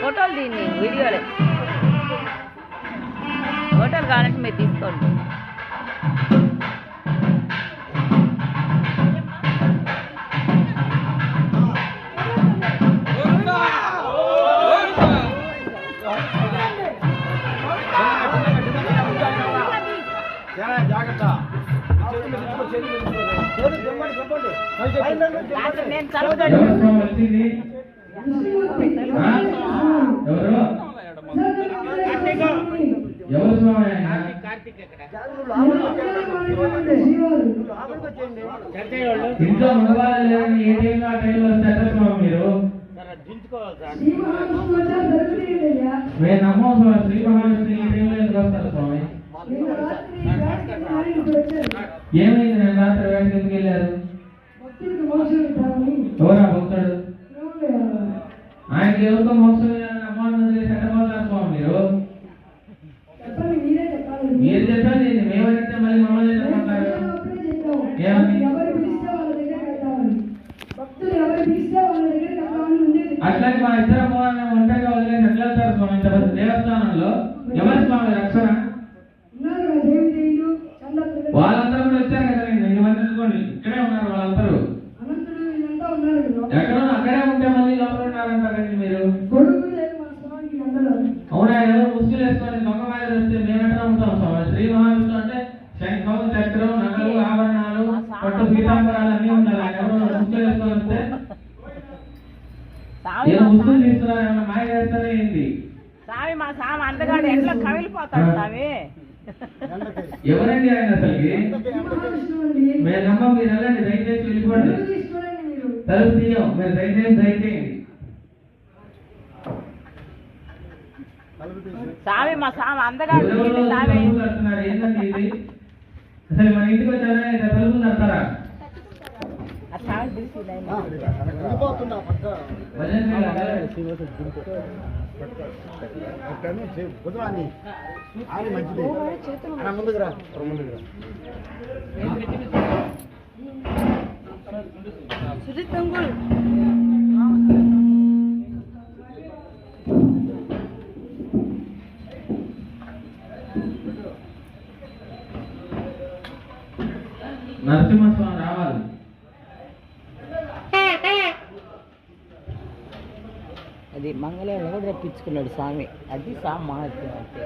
ఫోటోలు దీన్ని వీడియోలే ఫోటోలు కావాలంటే మీరు తీసుకోండి. ఇంట్లో మగవాళ్ళు లేదని ఏ టైంలో ఆ టైంలో వస్తారు స్వామి మీరు? మేము నమ్మం స్వామి. శ్రీ మహావిష్ణు ఈ టైంలో ఎందుకు వస్తారు స్వామి? ఏమైంది? నేను రాత్రి వేటకి ఎందుకు వెళ్ళారు? ఎవరా భక్తుడు? ఆయనకి ఎవరితో మోక్షం అమ్మాను సెట్టబోతారు స్వామి మీరు. మీరు చెప్పండి. మేమంటే మళ్ళీ మమ్మల్ని చెప్పమంటారు. ఏమని? అట్లాగే మా ఇద్దరు అమ్మవారిని ఒంటరిగా వదిలేసి ఎట్లా వెళ్తారు స్వామి? ఇంత పెద్ద దేవస్థానంలో ఎవరి స్వామి రక్షణ? వాళ్ళందరూ కూడా వచ్చారు కదా. నేను మంది అనుకోండి ఇక్కడే ఉన్నారు వాళ్ళందరూ. ఎక్కడో అక్కడే ఉంటే మళ్ళీ లోపల ఉన్నారంటారండి మీరు. అవునా? ఏదో ముసుగులు వేసుకొని దొంగ మాదిరి వస్తే మేము ఎట్లా ఉంటాం స్వామి? శ్రీ మహావిష్ణు అంటే శంఖం, చక్రం, నగలు, ఆభరణాలు, పట్టు పీతాంబరాలు అన్నీ ఉండాలి. ఆయన ఎవరో ముసుగులు వేసుకొని వస్తే ఏదో ముసుగులు తీసుకున్నారు. ఏమన్నా మాయ చేస్తానే ఏంటి? ఎవరండి ఆయన అసలుకి? మేము నమ్మం. మీరు వెళ్ళండి, దయచేసి వెళ్ళిపోండి. తలుపు తీయం. మీరు దయచేయండి. ఏంటండి ఇది? అసలు మన ఇంటికి వచ్చారా? తలుపులు తడతారా? నరసింహస్వామి రావాలి. అది మంగళవారం కూడా రప్పించుకున్నాడు స్వామి. అది స్వామి మహత్యం అంటే.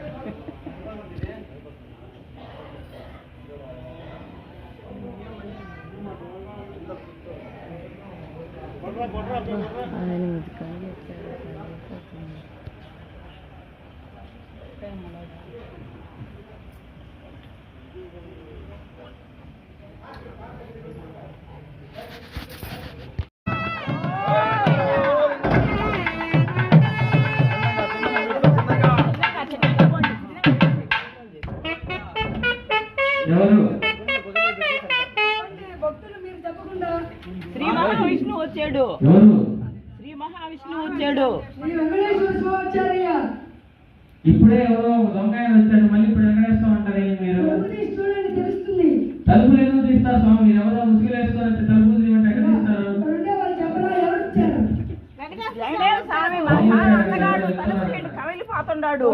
శ్రీ మహావిష్ణువు వచ్చాడు. ఎవరు? శ్రీ మహావిష్ణువు వచ్చాడు. ఇప్పుడే ఎవరో దొంగ వచ్చాడు, మళ్ళీ ఇప్పుడు వెంకటేశ్వరం అంటారు. మీరు తలుపులు ఎందుకు తీస్తారు స్వామి? మీరు ఎవరో ముసుగులు వేసుకొని వచ్చి తలుపులు తీయమంటే ఎక్కడ తీస్తారు? కమిలిపోతున్నాడు.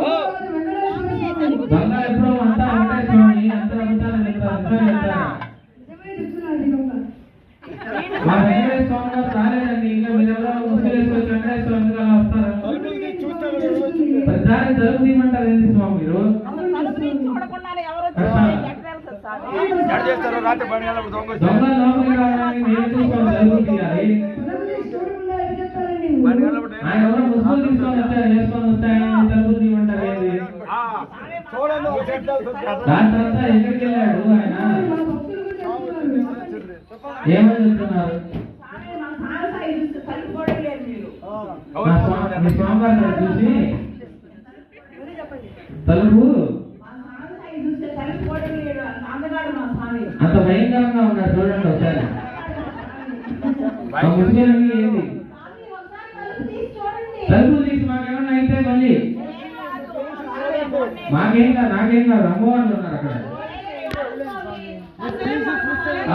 దొంగ ఎప్పుడో అంతా వెంకటేశ్వరం అంతా వెంకటేశ్వరం రాలేదండి. ఇంకా మీరు ఎవరో ముసుగులు వేసుకొని వెంకటేశ్వరం ఎందుకలా వస్తారు? దాన్ని తలుపు తీయమంటారు ఏంటి స్వామి మీరు? దొంగ లోపలికి రావడానికి నేను చూసుకోవాలి, తలుపు తీయాలి. ఆయన ఎవరో ముసుగులు తీసుకొని వచ్చారు, వేసుకొని వస్తాయని తలుపు తీయమంటారు ఏంటి? దాని తర్వాత ఎక్కడికి వెళ్ళాడు ఆయన? ఏమని చెప్తున్నారు? మీ స్వామివారిని చూసి తలుపు అంత భయంకరంగా ఉన్నారు చూడండి ఒకసారి. ఏంటి తలుపులు తీసి మాకేమన్నా అయితే మళ్ళీ మాకేం కాదు, నాకేం కాదు, అమ్మవాళ్ళు ఉన్నారు అక్కడ.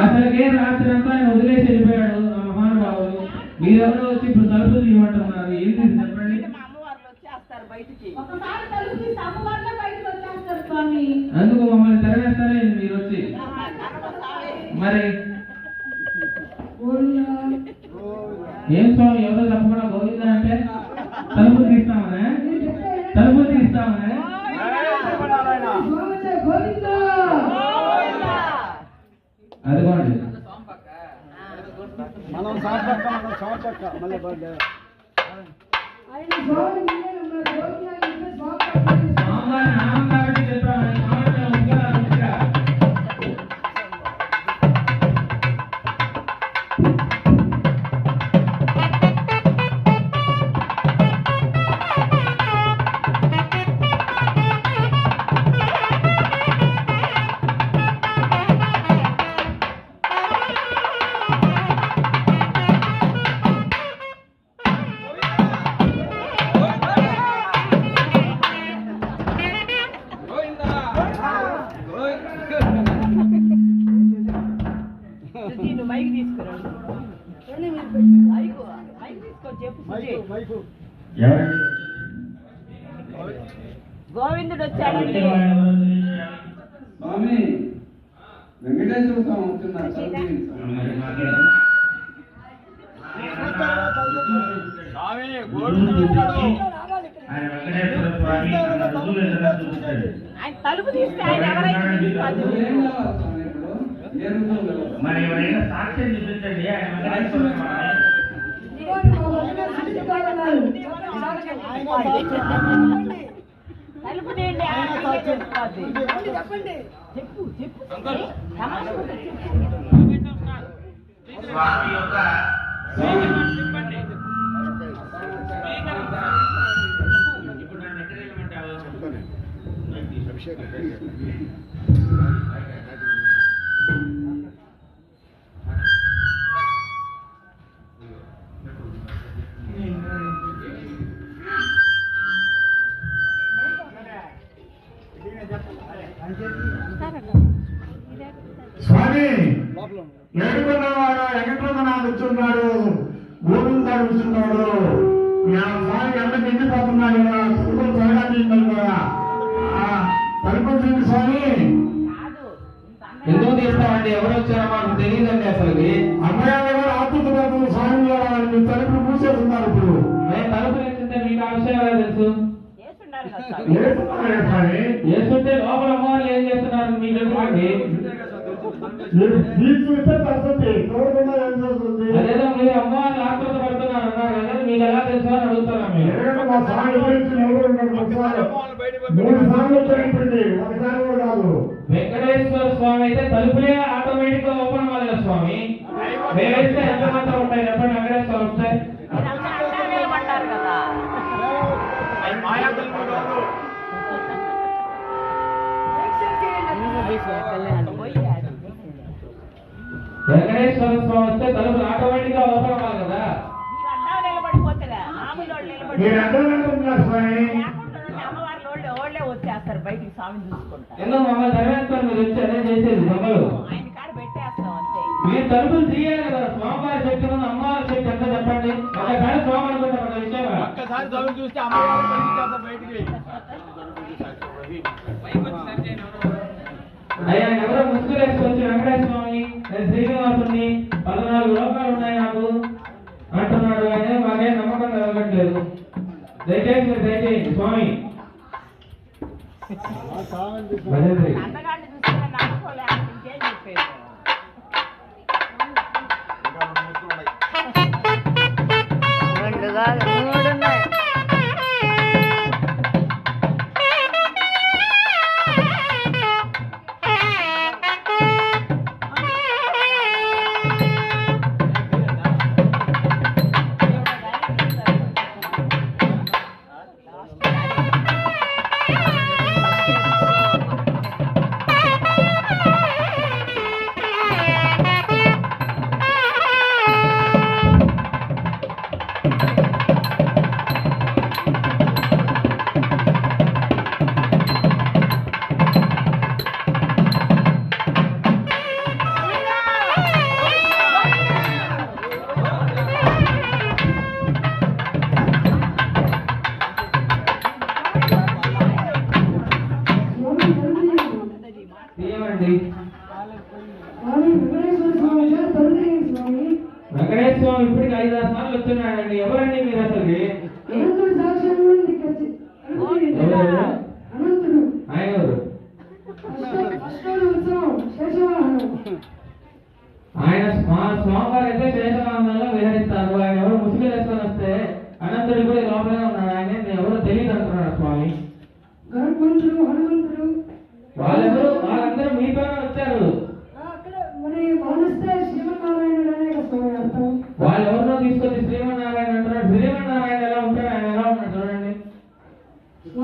అసలుకే రాత్రి అంతా ఆయన వదిలేసి వెళ్ళిపోయాడు ఆ మహానుభావుడు. మీరెవరో వచ్చి ఇప్పుడు తలుపులు తీయమంటున్నారు, ఏంటి చెప్పండి? అందుకు మమ్మల్ని తెరవేస్తారే మీరు వచ్చి. మరి ఏం స్వామి ఎవరో తప్పకుండా గోవిందా అంటే తలుపులు తీస్తామనే? తలుపులు తీస్తామనే? అదిగోండి మనం సంవత్సరం మళ్ళీ నామం కాబట్టి చెప్పాము. గోవిందుడు వచ్చాడండి. స్వామి వెంకటేశ్వర స్వామి వస్తున్నారు. ఆయన తలుపు తీస్తే ఆయన ఎవరైనా మరి ఎవరైనా సాక్ష్యం చూపించండి. తలుపు తీయండి. చెప్పండి, చెప్పు చెప్పు. స్వామి యొక్క ఇప్పుడు నన్ను ఎక్కడ వెళ్ళమంటావు? స్వామి ఏడుకున్నవాడు వెంకటరమణ కూర్చున్నాడు, గోవిందా కూర్చున్నాడు. స్వామి ఎంత నిండిపోతున్నాడు కదా, తలుపులు చేయడానికి కదా. తలుపులు తీయండి స్వామి. ఎందుకు తీస్తామండి? ఎవరు వచ్చారో మాకు తెలియదండి. అసలుకి అమ్మాయి గారు ఆత్మత పడుతుంది స్వామి గారు. మీరు తలుపులు మూసేస్తున్నారు. ఇప్పుడు మేము తలుపులు వేస్తుంటే మీకు ఆ విషయం ఎలా తెలుసు? వేస్తుంటే లోపల అమ్మవాళ్ళు ఏం చేస్తున్నారు మీకు తెలుసుకోండి. అదేదో మీరు అమ్మవాళ్ళు ఆత్మత పడుతున్నారు అన్నారు కదా, మీకు ఎలా తెలుసు అని అడుగుతున్నాం. వెంకటేశ్వర స్వామి అయితే తలుపులే ఆటోమేటిక్ గా ఓపెన్ అవ్వాలి స్వామి. వేస్తే ఎంత మాత్రం ఉంటాయి చెప్పండి? వెంకటేశ్వర వస్తే వెంకటేశ్వర స్వామి వస్తే తలుపులు ఆటోమేటిక్ గా ఓపెన్ అవ్వాలి కదా. మీరు అర్థం అనుకుంటున్నారు స్వామి. వచ్చేస్తారు బయటికి స్వామి చూసుకుంటారు. ఎందుకు మమ్మల్ని ధర్మేస్తారు మీరు వచ్చి అదే చేసేది దొంగలు. ఆయన కాడ పెట్టేస్తాం అంతే. మీరు తలుపులు తీయాలి కదా. స్వామివారి శక్తి ఉంది, అమ్మవారి శక్తి ఎంత చెప్పండి. ఒకసారి స్వామి అనుకుంటాం అన్న విషయం. ఒక్కసారి తలుపు చూస్తే అమ్మవారు బయటికి. అయ్యా ఎవరో ముసుగులు వేసుకొచ్చి వెంకటేశ్వర స్వామి నేను శ్రీనివాసుని 14 లోకాలు ఉన్నాయి నాకు అంటున్నాడు. కానీ మాకేం నమ్మకం కలగట్లేదు. దయచేసి మీరు దయచేయండి స్వామి. అందగాడిని చూస్తే నమ్మకోలేదు ఇంకేం చెప్పేది. రెండు కాదు 3 ఉన్నాయి. వెంకటేశ్వర స్వామి ఇప్పటికి 5-6 సార్లు వచ్చున్నాడండి. ఎవరండి మీరు అసలు? ఆయన ఎవరు? ఆయన స్వామివారు అయితే శేషవాహనంలో విహరిస్తారు. ఆయన ఎవరు ముసుగు వేసుకొని వస్తే అనంతుడు కూడా లోపలే ఉన్నాడు. ఆయన ఎవరో తెలియదు అంటున్నాడు స్వామి. వాళ్ళందరూ మీతోనే వచ్చారు. వాళ్ళు ఎవరినో తీసుకొచ్చి శ్రీమన్నారాయణ అంటున్నాడు. శ్రీమన్నారాయణ ఎలా ఉంటాడు, ఆయన ఎలా ఉన్నాడు చూడండి.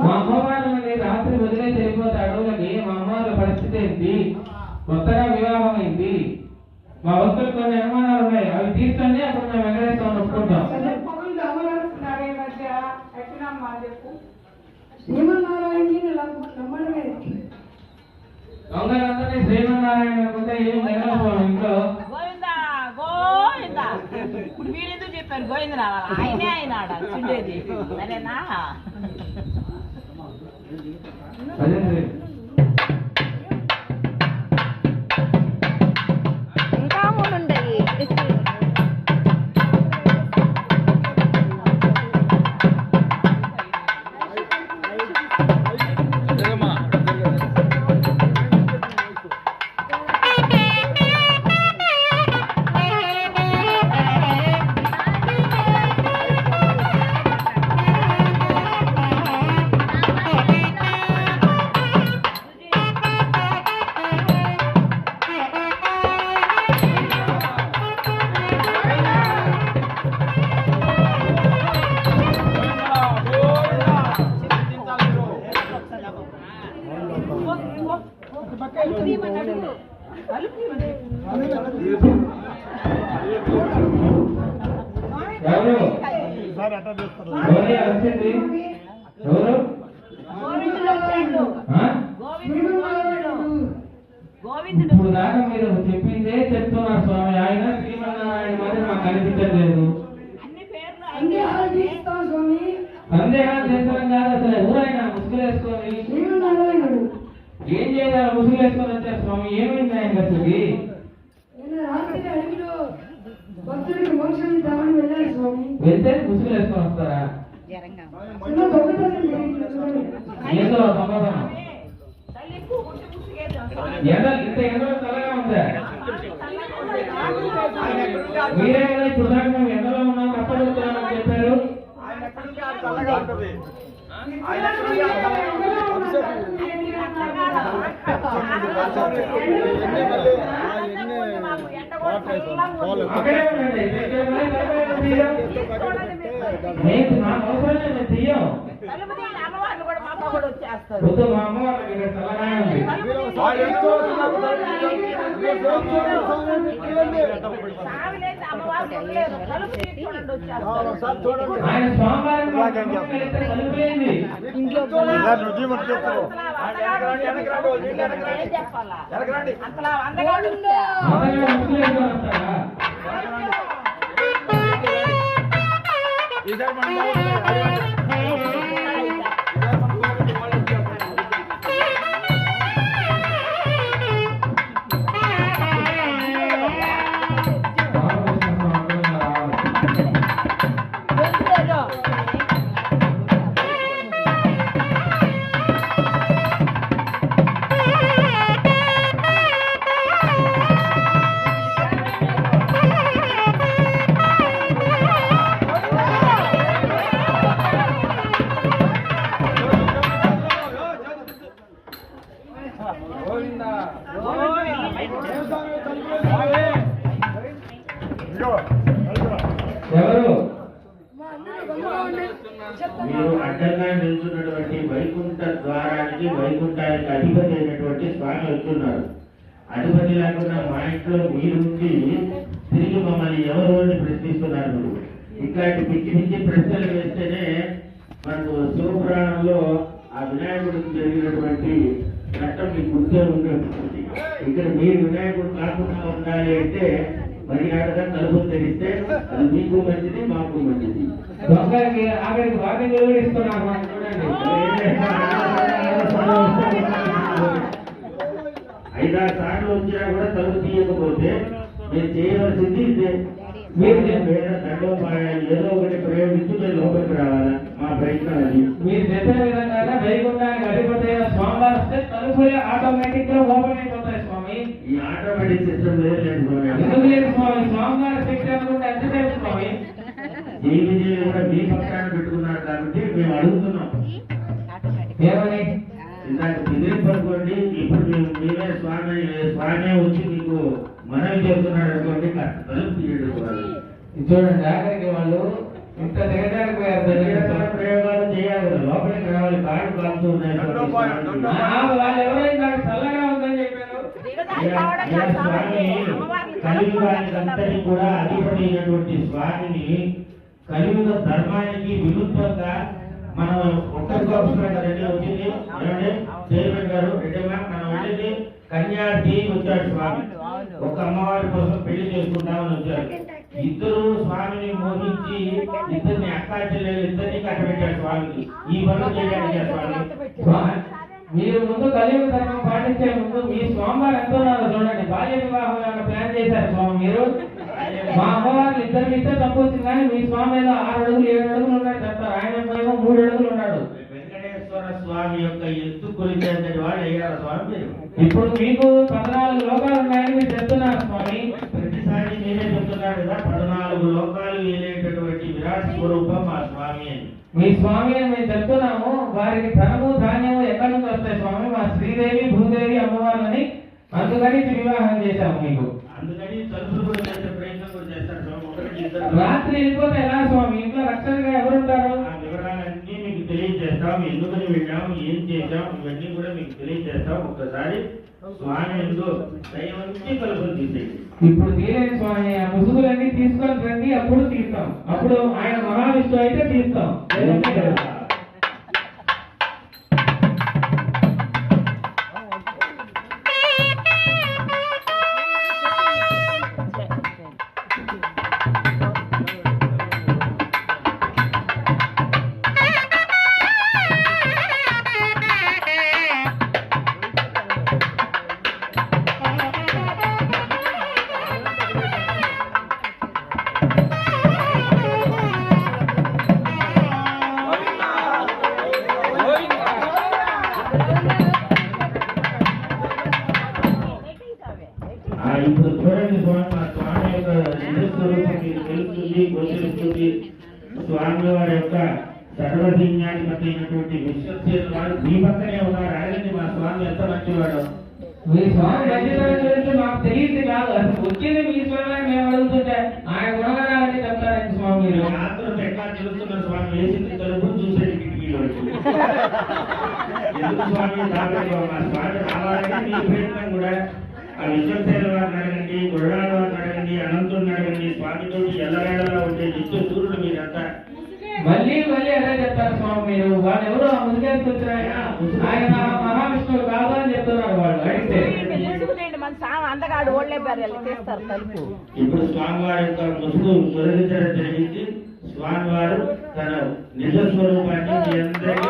మా అమ్మవారిని రాత్రి వదిలేసి వెళ్ళిపోతే అడవులకి మా అమ్మవారి పరిస్థితి ఏంటి? కొత్తగా వివాహం అయింది. మా భక్తులు కొన్ని అనుమానాలు ఉన్నాయి, అవి తీర్చండి. అప్పుడు మేము వెంకటేశ్వరం ఒప్పుకుంటాం. దొంగలందరినీ శ్రీమన్నారాయణ అనుకుంటే ఏం జరగదు ఇంట్లో. ఇప్పుడు వీరెందుకు చెప్పారు గోవింద రావాలి? ఆయనే ఆయన చుండేది సరేనా? ఇంకా 3 ఉంటాయి. ఇప్పుడు దాకా మీరు చెప్పిందే చెప్తున్నారు స్వామి. ఆయన శ్రీమన్నారాయణ మరి మాకు కనిపించలేదు. సందేహాలు చేస్తాం కాదు అసలు. ఎవరైనా ముసుగులు వేసుకొని ఏం చేయాలి? ముసుగులు వేసుకొని వచ్చారు స్వామి. ఏమైంది ఆయన అసలుకి? వెళ్తే ముసుగులు వేసుకొని వస్తారా? ఏదో దొంగతనం. ఇంత ఎండలో చల్లగా ఉందా? మీరే కదా ఇప్పుడు దాకా మేము ఎండలో ఉన్నాం కష్టపడుతున్నామని చెప్పారు. అక్కడే ఉండండి. మా అవసరం తీయం. మా అమ్మవారికి చల్లగానే ఉంది. ఆయన స్వామివారిని కలిపేయండి. ఎవరు మీరు అడ్డంగా నిల్చున్నటువంటి వైకుంఠ ద్వారానికి వైకుంఠానికి అధిపతి అయినటువంటి స్వామి వస్తున్నారు. అధిపతి లేకుండా మా ఇంట్లో మీరుండి తిరిగి మమ్మల్ని ఎవరు అని ప్రశ్నిస్తున్నారు. మీరు ఇట్లాంటి పిచ్చి పిచ్చి ప్రశ్నలు వేస్తేనే మనకు శివపురాణంలో ఆ వినాయకుడికి జరిగినటువంటి చట్టం మీకు గుర్తే ఉంటుంది. ఇక్కడ మీరు వినాయకుడు కాకుండా ఉండాలి అంటే మర్యాదగా తలుపులు తెరిస్తే అది మీకు మంచిది, మాకు మంచిది. దొంగకి ఆఖరికి వాటిని కూడా ఇస్తున్నారు. మనం చూడండి, 5-6 సార్లు వచ్చినా కూడా తలుపు తీయకపోతే మీరు చేయవలసింది ఇదే. మీరు ఏదో ఒకటి ప్రయోగించి మీరు లోపలికి రావాలా, మా ప్రయత్నం అది. మీరు చెప్పిన విధంగా వైకుంఠానికి అధిపతి అయిన స్వామివారు వస్తే తలుపులే ఆటోమేటిక్ గా ఓపెన్ అయిపోతాయి స్వామి. ఈ ఆటోమేటిక్ సిస్టమ్ లేదు స్వామి. ఎందుకు లేదు స్వామి? స్వామివారి శక్తి అనుకుంటే ఎంతసేపు స్వామి? ఈ విజయం కూడా మీ పక్షాన పెట్టుకున్నారు కాబట్టి మేము అడుగుతున్నాం. ఏమని ఇందాక బెదిరింపనుకోండి, ఇప్పుడు మేమే స్వామి వచ్చి మీకు మనవి చేస్తున్నాడు అనుకోండి, తలుపు తీయడం. చూడండి, ఆఖరికి వాళ్ళు ఇంత దిగడానికి ప్రయోగాలు చేయాలి కదా, లోపలికి రావాలి. కాళ్ళు కాలుతూ ఉన్నాయి. వాళ్ళు ఎవరైనా చల్లగా ఉందని చెప్పారు. స్వామి కలియుగానికంతటి కూడా అధిపతి అయినటువంటి స్వామిని కలియుగ ధర్మానికి విరుద్ధంగా మనం ఒక్కరికి అవసరం కదండి వచ్చింది. ఏమంటే చైర్మన్ గారు రెడ్డిగా మనం వెళ్ళింది కన్యార్థి వచ్చాడు స్వామి. ఒక అమ్మవారి కోసం పెళ్లి చేసుకుంటామని వచ్చారు. ఇద్దరు స్వామిని మోహించి ఇద్దరిని అక్కా చెల్లెలు ఇద్దరిని కట్టబెట్టాడు స్వామికి. ఈ పనులు చేయడానికి స్వామి మీరు ముందు కలియుగ ధర్మం పాటించే ముందు మీ స్వామివారు ఎంత ఉన్నారో చూడండి. బాల్య వివాహం యొక్క ప్లాన్ చేశారు స్వామి మీరు. మా అమ్మవారు ఇద్దరికి ఇస్తే తప్పు వచ్చింది, కానీ మీ స్వామి ఏదో 6 అడుగులు 7 అడుగులు ఉన్నాడు చెప్తారు. ఆయన ఏమో 3 అడుగులు ఉన్నాడు. వెంకటేశ్వర స్వామి యొక్క ఎత్తు కొలిచేంతటి వాడు అయ్యారు స్వామి. ఇప్పుడు మీకు 14 లోకాలు ఉన్నాయని మీరు చెప్తున్నారు స్వామి. ప్రతిసారి నేనే చెప్తున్నాడు కదా, 14 లోకాలు వేలేటటువంటి విరాట్ స్వరూపం మా స్వామి అని. మీ స్వామి అని మేము చెప్తున్నాము. వారికి ధనము ధాన్యము ఎక్కడి నుంచి వస్తాయి స్వామి? మా శ్రీదేవి భూదేవి అమ్మవార్లని అందుకని వివాహం చేశాము మీకు. అందుకని తలుపులు కూడా చేసే ప్రయత్నం కూడా చేస్తారు స్వామి. ఒకరికి ఇద్దరు రాత్రి వెళ్ళిపోతే ఎలా స్వామి? ఇంట్లో రక్షణగా ఎవరుంటారు? ఆ వివరాలన్నీ మీకు తెలియజేస్తాం. ఎందుకని వెళ్ళాము, ఏం చేశాం, ఇవన్నీ కూడా మీకు తెలియజేస్తాం. ఒక్కసారి స్వామి ఎందు దయవంతి తలుపులు తీసేయండి. ఇప్పుడు తీరేని స్వామి ఆ ముసుగులన్నీ తీసుకొని రండి, అప్పుడు తీస్తాం. అప్పుడు ఆయన మహావిష్ణువు అయితే తీస్తాం. ఇప్పుడు చూడండి స్వామి, మా స్వామి యొక్క నిజస్వరూపం మీకు తెలుస్తుంది, గోచరిస్తుంది. స్వామి వారి యొక్క సర్వసైన్యాధిపతి అయినటువంటి విశ్వసేన వారు మీ పక్కనే ఉన్నారు. అడగండి మా స్వామి ఎంత మంచివాడు. మీ స్వామి మంచితనం గురించి మాకు తెలియదు కాదు, అసలు వచ్చింది మీ స్వామి మేము అడుగుతుంటే ఆయన గుణగణాలని చెప్తారండి స్వామి. మీరు మాత్రం ఎట్లా తెలుస్తున్నారు స్వామి వేసింది తలుపు చూసేది కిటికీలో ఎందుకు స్వామి దాపేది మా స్వామి రావాలని మీ ప్రయత్నం కూడా ఆ విశ్వసేన వారిని అడగండి గురుడాల వారిని అడగండి అనంతుడిని అడగండి స్వామితో ఎల్లవేళలా ఉండే నిత్య సూర్యుడు మీరంతా మళ్ళీ మళ్ళీ అదే చెప్తారు స్వామి మీరు వాళ్ళు ఎవరు ముందుకెళ్తున్నారు ఆయన మహావిష్ణువు కాదు అని చెప్తున్నారు వాళ్ళు అడిగితే మన సామ అందగాడు ఓళ్ళే బర్రెలు చేస్తారు తలుపు. ఇప్పుడు స్వామివారి యొక్క ముసుగు తొలగించడం జరిగింది. స్వామివారు తన నిజ స్వరూపాన్ని మీ అందరికీ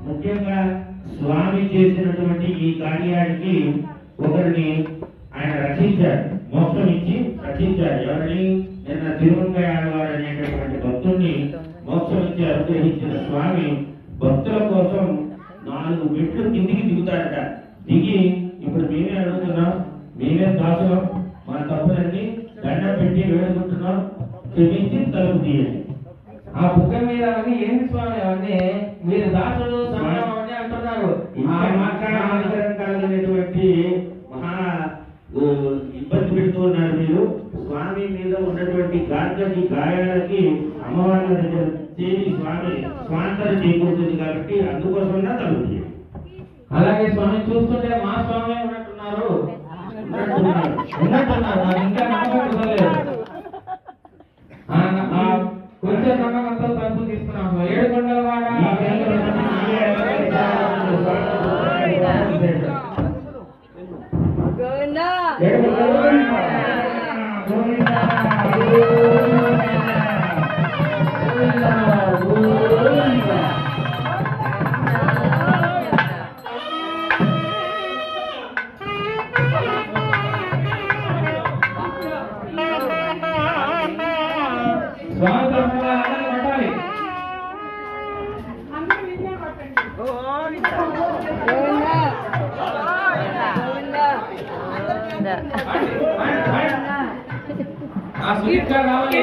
ముఖ్యంగా స్వామి చేసినటువంటి ఈ కార్యానికి ఒకరిని ఆయన రక్షించారు, మోక్షం ఇచ్చి రక్షించారు. ఎవరిని? నిన్న తిరుమలవారు అనేటటువంటి భక్తుల్ని మోక్షం ఇచ్చి అనుగ్రహించిన స్వామి భక్తుల కోసం 4 మెట్లు కిందికి దిగుతారట. దిగి ఇప్పుడు మేమే అడుగుతున్నాం, మేమే దాసులం, మా తప్పులన్నీ దండం పెట్టి వేడుకుంటున్నాం, క్షమించి తలుపు తీయండి. ఆ బుక్క మీద అవన్నీ ఏంది స్వామి అవన్నీ మీరు దాసులు సమానం అని అంటున్నారు. కలిగినటువంటి మహా ఇబ్బంది పెడుతూ ఉన్నారు మీరు. స్వామి మీద ఉన్నటువంటి గార్గటి గాయాలకి అమ్మవారి దగ్గర చేరి స్వామి స్వాంతరం చేకూరుతుంది కాబట్టి అందుకోసం తలుపు తీయండి. అలాగే స్వామి చూస్తుంటే మా స్వామి ఉన్నట్టున్నారు నాకు ఇంకా నమ్మకం కుదరలేదు. కొంచెం నమ్మకంతో తలుపు తీసుకున్నాం. 7 కొండల వాడ ఆ సుదీర్ఘ కావాలి